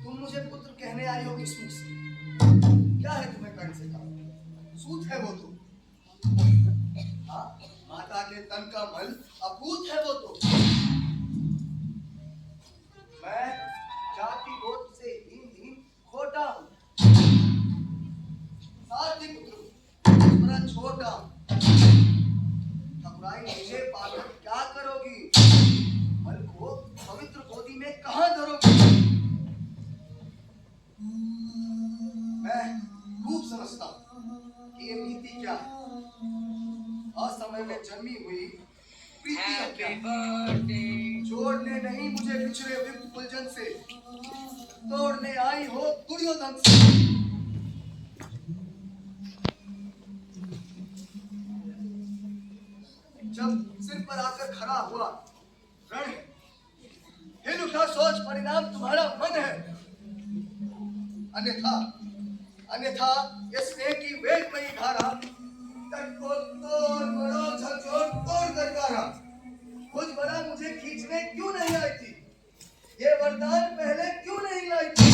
तुम मुझे पुत्र कहने आई हो किस मुख से? क्या है तुम्हें कर्ण से कहा? सूत है वो तो। हाँ, माता के तन का मल अपूत है वो तो। मैं जाति गोत्र से हीन खोटा हूँ, सारथी पुत्र हूँ, बड़ा छोटा हूँ। ठकुराई मुझे पाकर क्या करोगी? मल को पवित्र गोदी में कहाँ धरोगी? मैं खूब समझता हूँ कि ये नीति क्या है। असमय में जन्मी हुई प्रीति हत्या, जोड़ने नहीं मुझे बिछड़े विप्र कुलजन से, तोड़ने आई हो दुर्योधन से। जब सिर पर आकर खड़ा हुआ रण है, हिल उठा सोच परिणाम तुम्हारा मन है। अन्यथा अन्यथा ये स्नेह की वेगमयी धारा तट को तोड़ मरो झकझोर तोड़ कर गारा। खुद बड़ा मुझे खींचने क्यों नहीं आई थी? ये वरदान पहले क्यों नहीं लाई थी?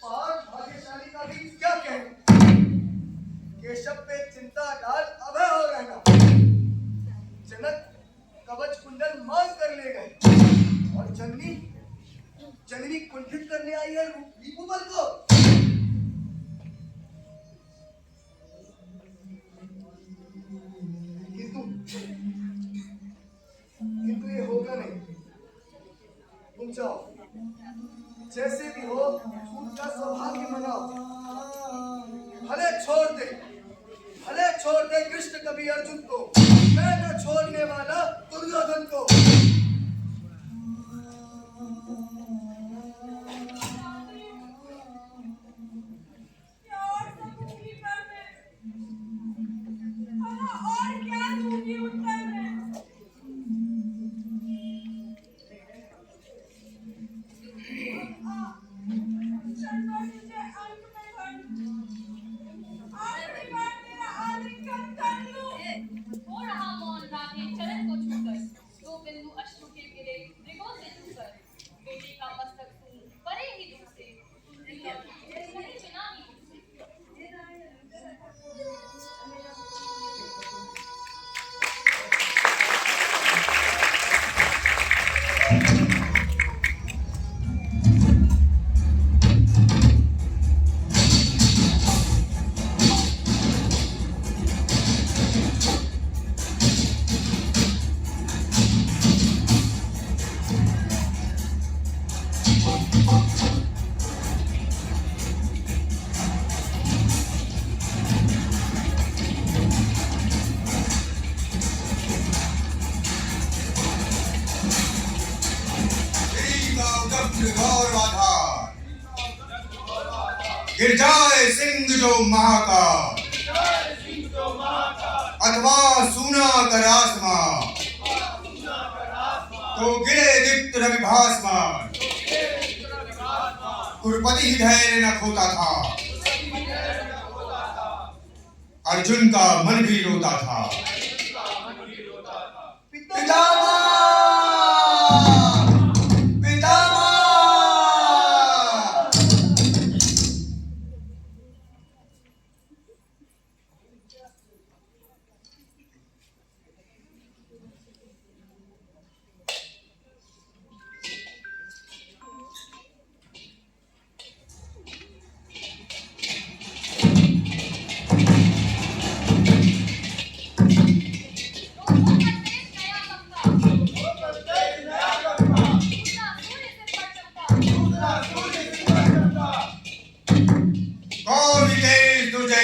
और भाग्यशाली का भी क्या कहना? केशव पे चिंता डाल अभय हो रहना। जनक कवच कुंडल मांग कर ले गए और जननी कुंठित करने आई है रिपुबल को। किंतु ये होगा नहीं। तुम जाओ, जैसे भी हो उनका सौभाग्य मनाओ। भले छोड़ दे कृष्ण कभी अर्जुन को, मैं न छोड़ने वाला दुर्योधन को। गिर जाए सिंह जो महाकाल, अथवा सूना कर आसमान, तो गिरे दीप्त रवि भासमान। कुरुपति ही धैर्य न खोता था, अर्जुन का मन भी रोता था। पितामह!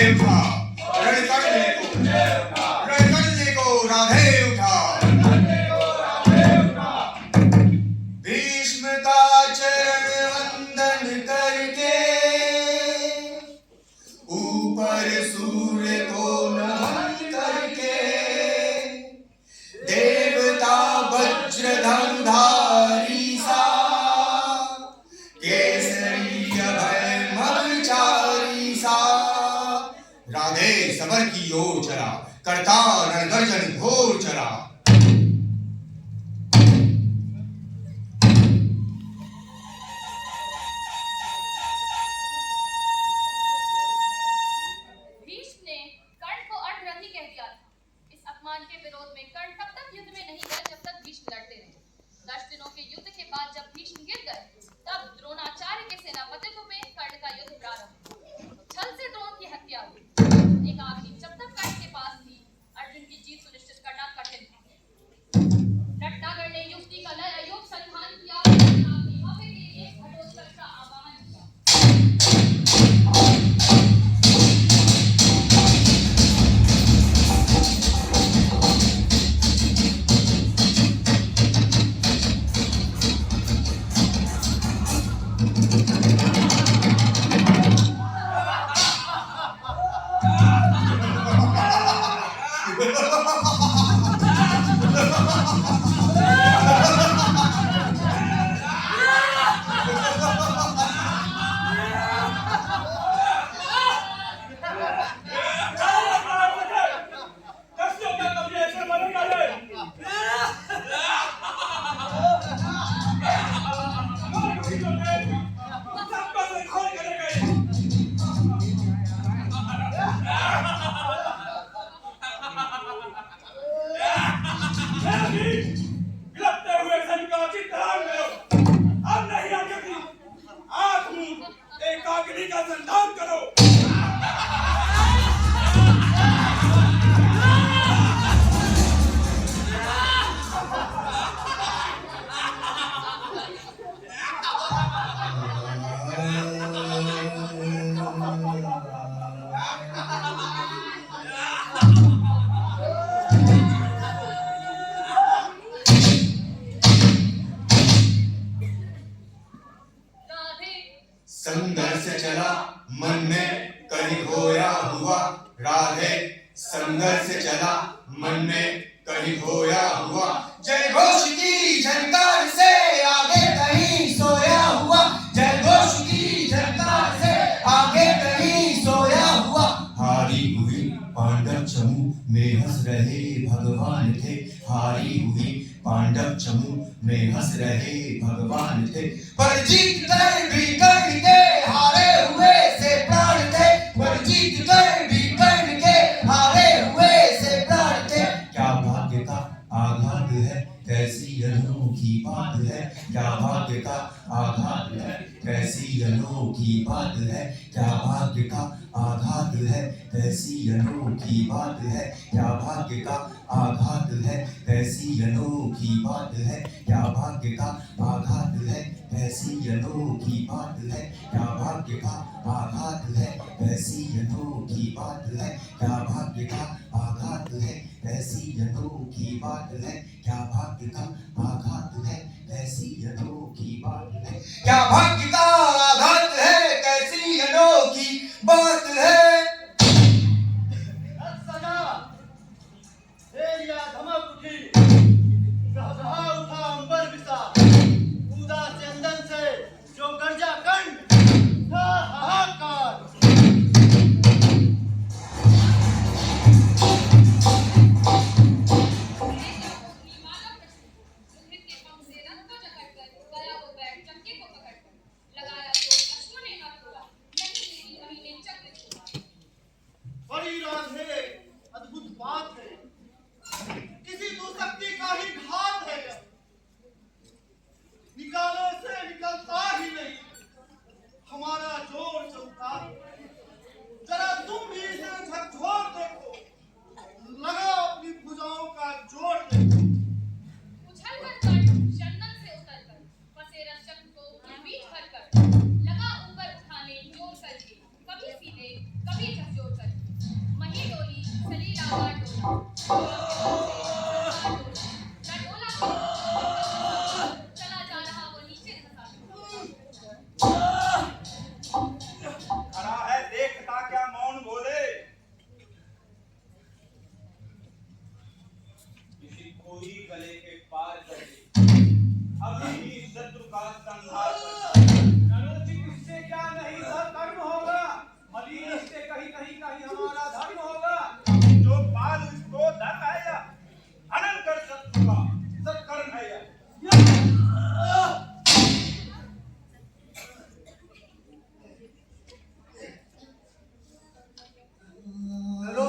उठा, रणकंडे को राधे उठा। भीष्म का चरण वंदन करके ऊपर सूर्य को नमन करके देवता वज्रधनुधारी सा केसरी अभय मगचारी सा राधे सबर की ओर चला, करता रणगर्जन घोर चला। भीष्म ने कर्ण को अठरथी कह दिया था। इस अपमान के विरोध में कर्ण तब तक युद्ध में नहीं गए जब तक भीष्म लड़ते रहे। 10 दिनों के युद्ध के बाद जब भीष्म गिर गए, तब द्रोणाचार्य के सेनापतित्व में कर्ण का युद्ध प्रारंभ हुआ। छल से द्रोण की हत्या हुई। एक आखिरी जब तक कर्ण के पास थी, अर्जुन की जीत सुनिश्चित करना कठिन था। नटनागर ने युक्ति का नया योग संधान किया, अपनी भव्य के लिए घटोत्कच का आह्वान किया। एकाग्नि का संधान करो। संघर्ष चला मन में कहीं खोया हुआ, राधे संघर्ष चला मन में कहीं खोया हुआ। जय घोष की झनकार से आगे कहीं सोया हुआ, जय घोष की झनकार से आगे कहीं सोया हुआ। हारी हुई पांडव चमू में हंस रहे भगवान थे, हारी हुई पांडव चमू में हंस रहे भगवान थे। पर जीत कर भी कर्ण के हारे हुए से प्राण थे, पर जीत कर भी कर्ण के हारे हुए से प्राण थे। क्या भाग्य का आघात है, कैसी अनोखी बात है, क्या भाग्य का आघात है, कैसी अनोखी बात है, क्या भाग्य का आघात है, कैसी अनोखी बात है, क्या भाग्य का आघात है, कैसी अनोखी बात है, क्या भाग्य का आघात है, कैसी अनोखी बात है, क्या भाग्य का आघात है, कैसी अनोखी बात है, क्या भाग्य का आघात है, कैसी अनोखी बात है, क्या भाग्य का आघात है, कैसी अनोखी बात है, क्या भाग्य का आघात है, कैसी अनोखी बात है। सदा तेरिया धमक उठी, गहगहा उठा अंबर विशाल, कूदा चंदन से जो गर्जा कंठ, था हाहाकार। बड़ी राधे अद्भुत बात है, किसी दुशक्ति का ही घात है, निकाले से निकलता ही नहीं, हमारा जोर चलता। जरा तुम भी इसे झकझोर देखो, लगाओ अपनी भुजाओं का जोर देखो। उछलकर चंदन से उतरकर फंसे रक्षक को बीच भरकर लगा ऊपर उठाने जोर करके, कभी सीधे कभी झकझोर करके।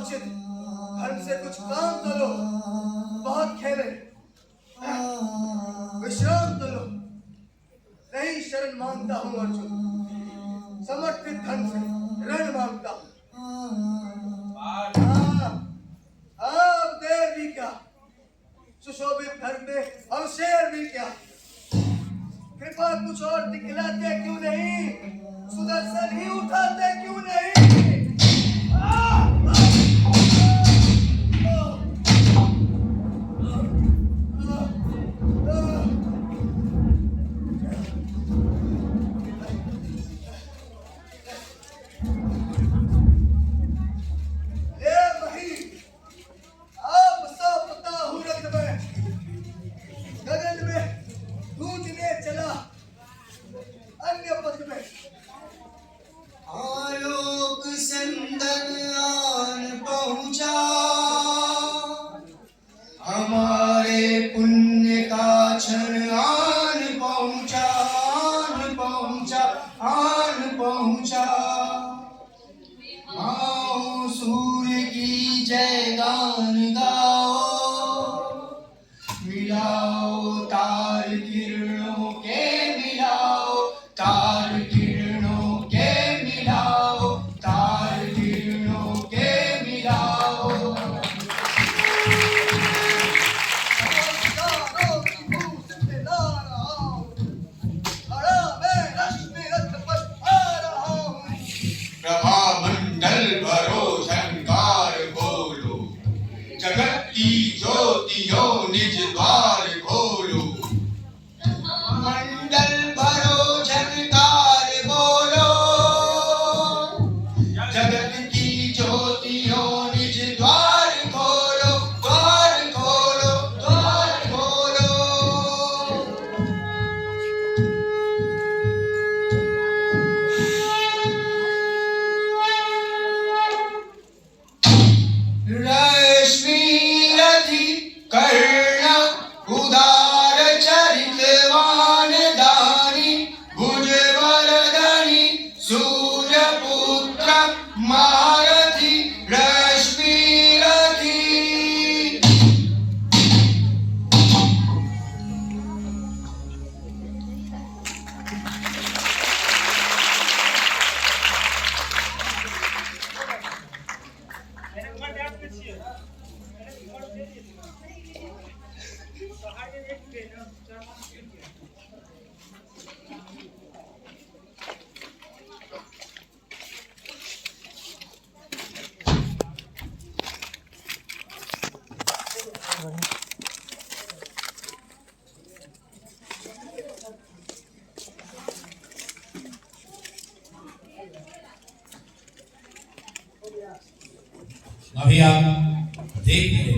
उचित धर्म से कुछ काम तो लो, बहुत खेले, विश्राम तो लो। नहीं शरण मांगता हूँ अर्जुन, समर्पित धन से रण मांगता हूँ। अब देर भी क्या, सुशोभित धर्म में हम शेर भी क्या। कृपा कुछ और दिखलाते क्यों नहीं, सुदर्शन ही उठाते क्यों नहीं। आलोक संदन आन पहुँचा, हमारे पुण्य का क्षण आन पहुँचा, आन पहुँचा, आन पहुँचा। आओ सूर्य की जय गान गाओ, मिलाओ तार किरणों के, मिलाओ तार किरणों के, मिलाओ तार किरणों के, मिलाओ। प्रभा मंडल भरो झंकार बोलो, जगत की ज्योतियों निज द्वार खोलो। मंडल भरो झंकार बोलो, जगत की ज्योतियों निज द्वार खोलो, द्वार खोलो, द्वार खोलो। रश्मिरथि कर्ण उदार चरितवान दानी, भुजवरधनि सूर्यपुत्र महारथी। रश्मिरथि अभी आप देख रहे